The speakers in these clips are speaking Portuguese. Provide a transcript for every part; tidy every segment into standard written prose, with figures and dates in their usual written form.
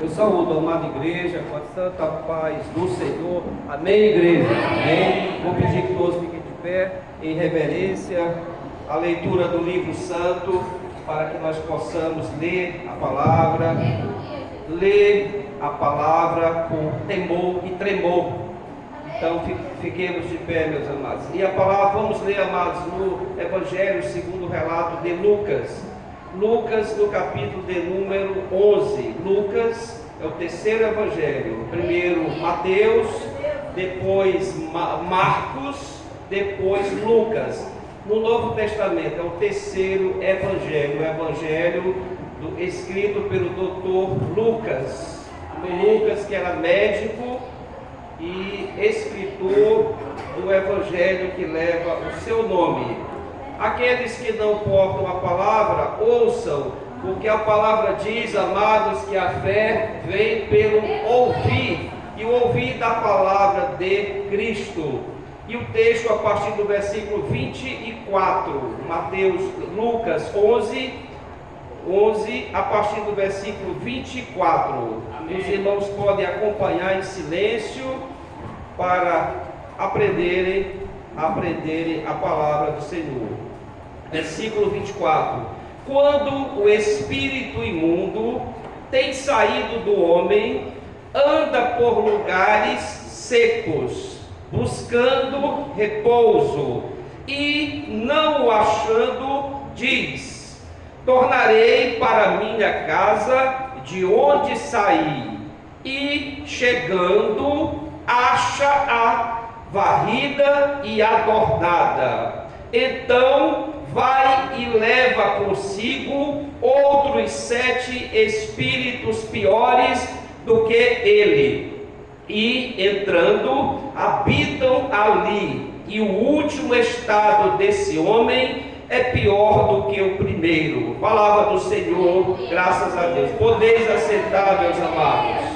Eu saúdo a amada igreja com a santa paz do Senhor. Amém, igreja? Amém. Vou pedir que todos fiquem de pé em reverência à leitura do livro santo, para que nós possamos ler a palavra com temor e tremor. Então fiquemos de pé, meus amados. E a palavra, vamos ler, amados, no Evangelho segundo o relato de Lucas. Lucas, no capítulo de número 11. Lucas é o terceiro evangelho. Primeiro Mateus, depois Marcos, depois Lucas. No Novo Testamento é o terceiro evangelho, o evangelho escrito pelo doutor Lucas. Lucas, que era médico e escritor do evangelho que leva o seu nome. Aqueles que não portam a palavra, ouçam, porque a palavra diz, amados, que a fé vem pelo ouvir, e o ouvir da palavra de Cristo. E o texto a partir do versículo 24, Lucas 11, a partir do versículo 24. Amém. Os irmãos podem acompanhar em silêncio para aprenderem a palavra do Senhor. Versículo 24: quando o espírito imundo tem saído do homem, anda por lugares secos, buscando repouso, e não o achando, diz: tornarei para minha casa de onde saí, e chegando, acha-a varrida e adornada. Então vai e leva consigo outros 7 espíritos piores do que ele, e entrando, habitam ali. E o último estado desse homem é pior do que o primeiro. Palavra do Senhor, graças a Deus. Podeis assentar, meus amados.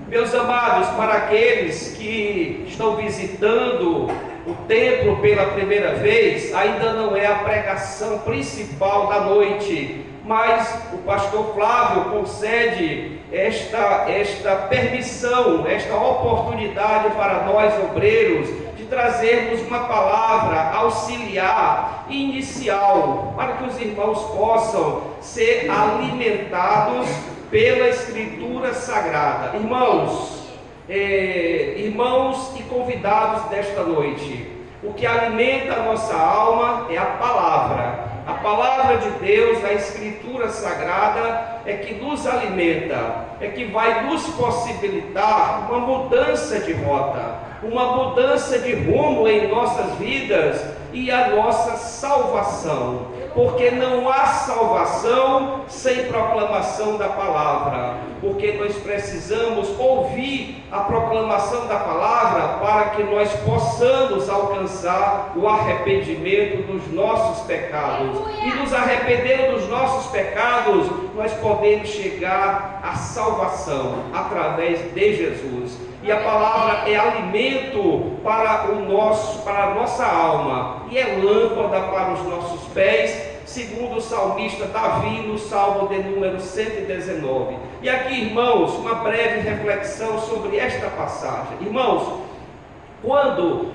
Meus amados, para aqueles que estão visitando o templo pela primeira vez, ainda não é a pregação principal da noite, mas o pastor Flávio concede esta permissão, esta oportunidade para nós obreiros, de trazermos uma palavra auxiliar, inicial, para que os irmãos possam ser alimentados pela Escritura Sagrada. Irmãos e convidados desta noite, o que alimenta a nossa alma é a palavra de Deus, a Escritura Sagrada é que nos alimenta, é que vai nos possibilitar uma mudança de rota, uma mudança de rumo em nossas vidas e a nossa salvação, porque não há salvação sem proclamação da palavra, porque nós precisamos ouvir a proclamação da palavra para que nós possamos alcançar o arrependimento dos nossos pecados, e nos arrependendo dos nossos pecados, nós podemos chegar à salvação através de Jesus. E a palavra é alimento para a nossa alma, e é lâmpada para os nossos pés, segundo o salmista Davi, no Salmo de número 119. E aqui, irmãos, uma breve reflexão sobre esta passagem. Irmãos,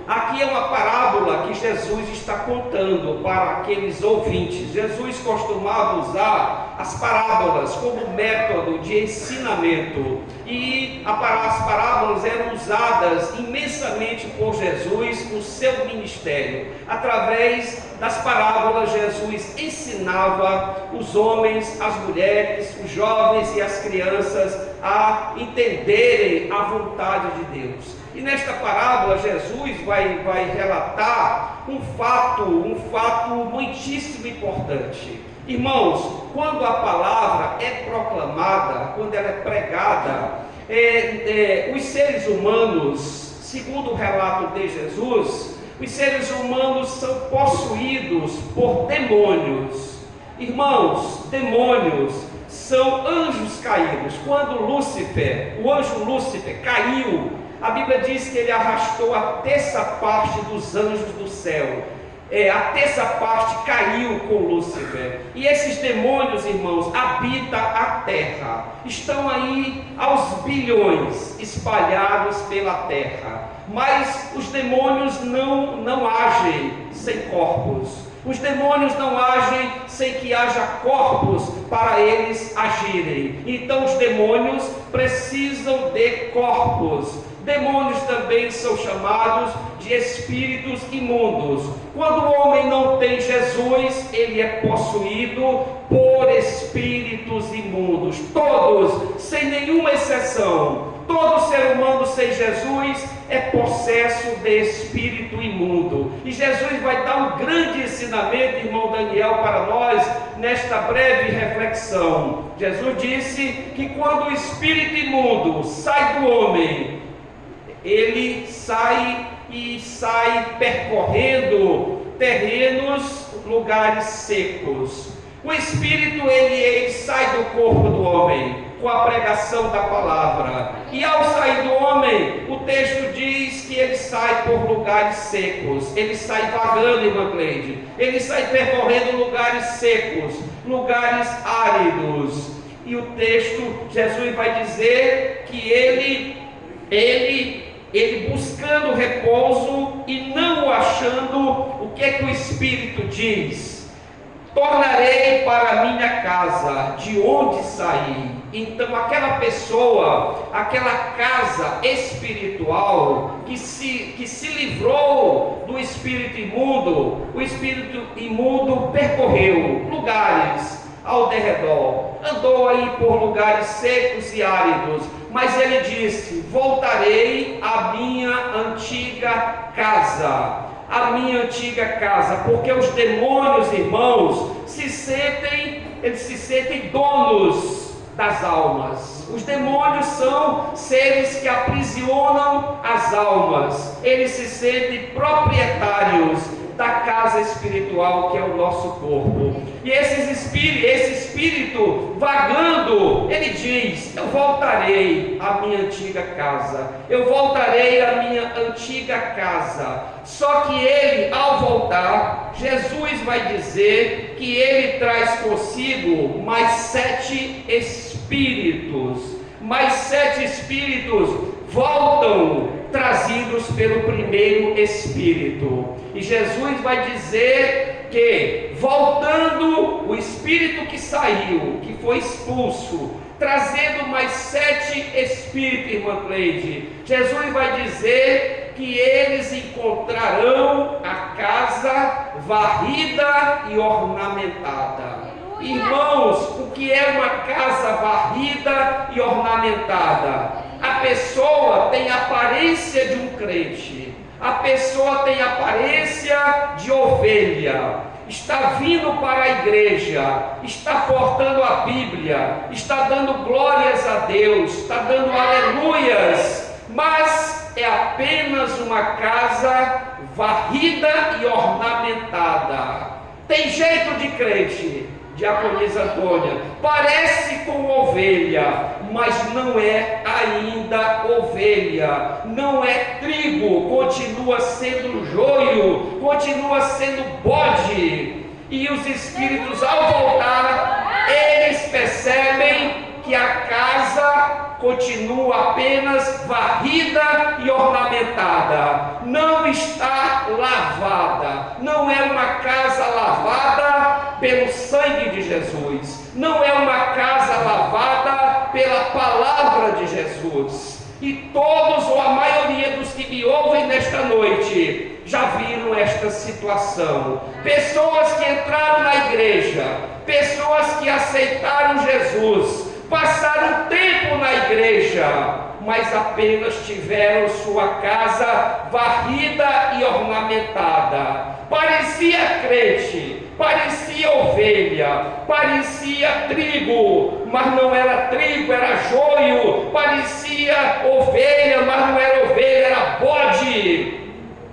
aqui é uma parábola que Jesus está contando para aqueles ouvintes. Jesus costumava usar as parábolas como método de ensinamento, e as parábolas eram usadas imensamente por Jesus no seu ministério. Através das parábolas, Jesus ensinava os homens, as mulheres, os jovens e as crianças a entenderem a vontade de Deus. E nesta parábola, Jesus vai relatar um fato muitíssimo importante. Irmãos, quando a palavra é proclamada, quando ela é pregada, os seres humanos, segundo o relato de Jesus, os seres humanos são possuídos por demônios. Irmãos, demônios são anjos caídos. Quando o anjo Lúcifer caiu, a Bíblia diz que ele arrastou a terça parte dos anjos do céu. a terça parte caiu com Lúcifer. E esses demônios, irmãos, habitam a terra. Estão aí aos bilhões espalhados pela terra. Mas os demônios não agem sem corpos. Os demônios não agem sem que haja corpos para eles agirem. Então os demônios precisam de corpos. Demônios também são chamados de espíritos imundos. Quando o homem não tem Jesus, ele é possuído por espíritos imundos. Todos, sem nenhuma exceção. Todo ser humano sem Jesus é possesso de espírito imundo. E Jesus vai dar um grande ensinamento, irmão Daniel, para nós, nesta breve reflexão. Jesus disse que quando o espírito imundo sai do homem, ele sai percorrendo terrenos, lugares secos. O espírito ele sai do corpo do homem com a pregação da palavra, e ao sair do homem, o texto diz que ele sai por lugares secos, ele sai vagando, irmã Cleide, ele sai percorrendo lugares secos, lugares áridos, e o texto, Jesus vai dizer que ele buscando repouso e não o achando, o que é que o Espírito diz? Tornarei para a minha casa, de onde saí. Então aquela pessoa, aquela casa espiritual que se livrou do espírito imundo, o espírito imundo percorreu lugares ao derredor, andou aí por lugares secos e áridos, mas ele disse: voltarei à minha antiga casa. A minha antiga casa, porque os demônios, irmãos, eles se sentem donos das almas. Os demônios são seres que aprisionam as almas. Eles se sentem proprietários da casa espiritual que é o nosso corpo. E esse espírito vagando, ele diz: eu voltarei à minha antiga casa, eu voltarei à minha antiga casa. Só que ele, ao voltar, Jesus vai dizer que ele traz consigo mais 7 espíritos. Mais 7 espíritos voltam trazidos pelo primeiro espírito. E Jesus vai dizer que, voltando o espírito que saiu, que foi expulso, trazendo mais 7 espíritos, irmã Cleide, Jesus vai dizer que eles encontrarão a casa varrida e ornamentada. Irmãos, o que é uma casa varrida e ornamentada? A pessoa tem a aparência de um crente, a pessoa tem a aparência de ovelha, está vindo para a igreja, está portando a Bíblia, está dando glórias a Deus, está dando aleluias, mas é apenas uma casa varrida e ornamentada. Tem jeito de crente, diaconisa Antônia, parece com ovelha, mas não é ainda ovelha, não é trigo, continua sendo joio, continua sendo bode. E os espíritos, ao voltar, eles percebem que a casa continua apenas varrida e ornamentada, não está lavada, não é uma casa lavada pelo sangue de Jesus, não é uma casa lavada pela palavra de Jesus. E todos, ou a maioria dos que me ouvem nesta noite, já viram esta situação. Pessoas que entraram na igreja, pessoas que aceitaram Jesus, passaram tempo na igreja, mas apenas tiveram sua casa varrida e ornamentada. Parecia crente, parecia ovelha, parecia trigo, mas não era trigo, era joio. Parecia ovelha, mas não era ovelha, era bode.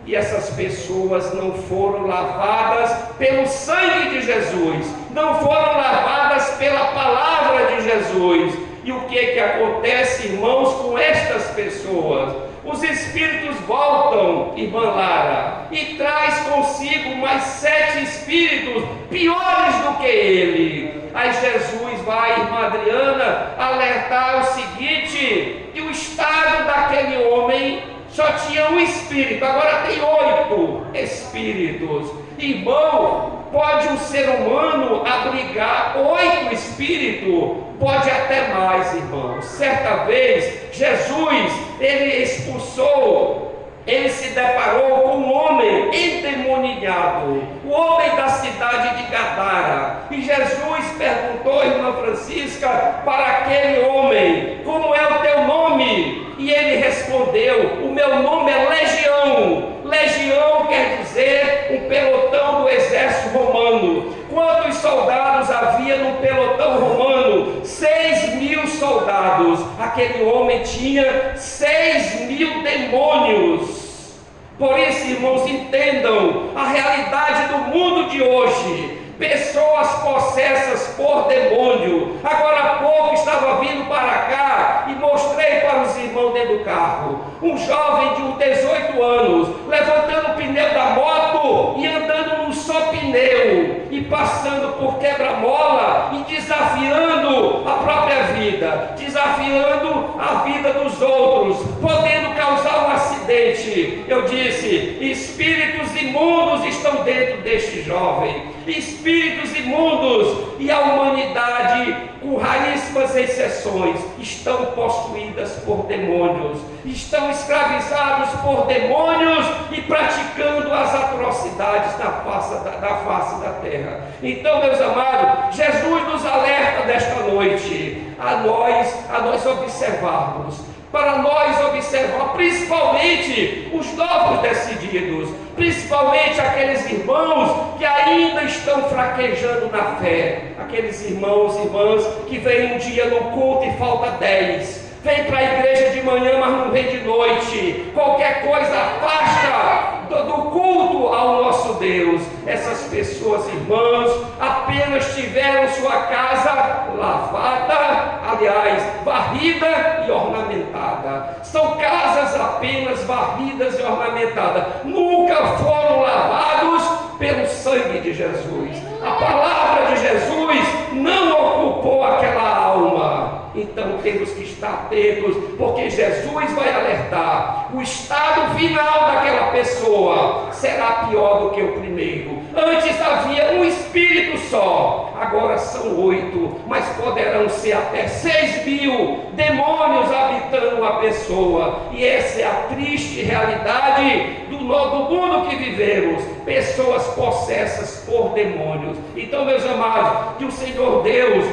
E essas pessoas não foram lavadas pelo sangue de Jesus, não foram lavadas pela palavra de Jesus. E o que acontece, irmãos, com estas pessoas? Os espíritos voltam, irmã Lara, e traz consigo mais 7 espíritos piores do que ele. Aí Jesus vai, irmã Adriana, alertar o seguinte: que o estado daquele homem só tinha um espírito, agora tem 8 espíritos. Irmão, pode um ser humano abrigar 8 espíritos? Pode até mais, irmão. Certa vez, Jesus, ele expulsou, ele se deparou com um homem endemoniado, o homem da cidade de Gadara. E Jesus perguntou, irmã Francisca, para aquele homem: como é o teu nome? E ele respondeu: o meu nome é Legião. Legião quer dizer um pelotão do exército romano. Quantos soldados havia no pelotão romano? 6.000 soldados. Aquele homem tinha 6.000 demônios. Por isso, irmãos, entendam a realidade do mundo de hoje. Pessoas possessas por demônio. Agora há pouco estava vindo para cá e mostrei para os irmãos dentro do carro um jovem de uns 18 anos levantando o pneu da moto e andando num só pneu e passando por quebra-mola e desafiando a própria vida, desafiando a vida dos outros, podendo causar um acidente. Eu disse: espíritos imundos estão dentro deste jovem, espíritos imundos, e a humanidade, com raríssimas exceções, estão possuídas por demônios, estão escravizados por demônios e praticando as atrocidades da face da terra. Então, meus amados, Jesus nos alerta desta noite a nós observarmos, para nós observar principalmente os novos decididos, principalmente aqueles irmãos que ainda estão fraquejando na fé, aqueles irmãos e irmãs que vêm um dia no culto e falta 10, vem para a igreja de manhã, mas não vem de noite, qualquer coisa afasta do culto ao nosso Deus. Essas pessoas, irmãos, apenas tiveram sua casa lavada, aliás, varrida e ornamentada. São casas apenas varridas e ornamentadas, nunca foram lavados pelo sangue de Jesus. A palavra de Jesus não ocupou aquela alma. Então temos que estar atentos, porque Jesus vai alertar: o estado final daquela pessoa será pior do que o primeiro. Antes havia um espírito só, agora são 8, mas poderão ser até 6.000 demônios habitando uma pessoa. E essa é a triste realidade do mundo que vivemos, pessoas possessas por demônios. Então, meus amados, que o Senhor Deus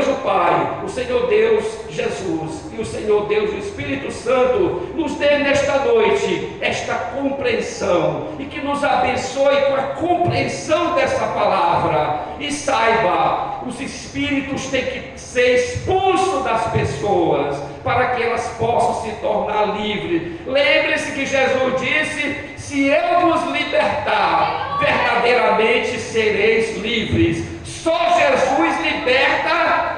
o Pai, o Senhor Deus Jesus e o Senhor Deus o Espírito Santo nos dê nesta noite esta compreensão, e que nos abençoe com a compreensão dessa palavra. E saiba, os espíritos têm que ser expulsos das pessoas para que elas possam se tornar livres. Lembre-se que Jesus disse: se eu vos libertar, verdadeiramente sereis livres. Só Jesus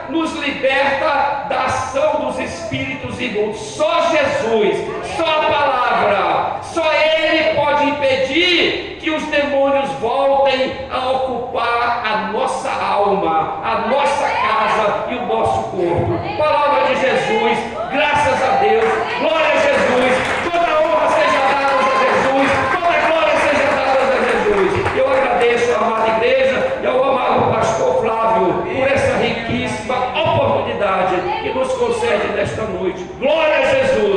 nos liberta da ação dos espíritos imundos. Só Jesus, só a palavra, só Ele pode impedir que os demônios voltem a ocupar a nossa alma, a nossa casa e o nosso corpo. Palavra de Jesus, graças a Deus, glória a Jesus, toda a honra seja dada a Jesus, toda a glória seja dada a Jesus. Eu agradeço a amada igreja e ao amado pastor Flávio por essa riquíssima oportunidade que nos concede nesta noite. Glória a Jesus.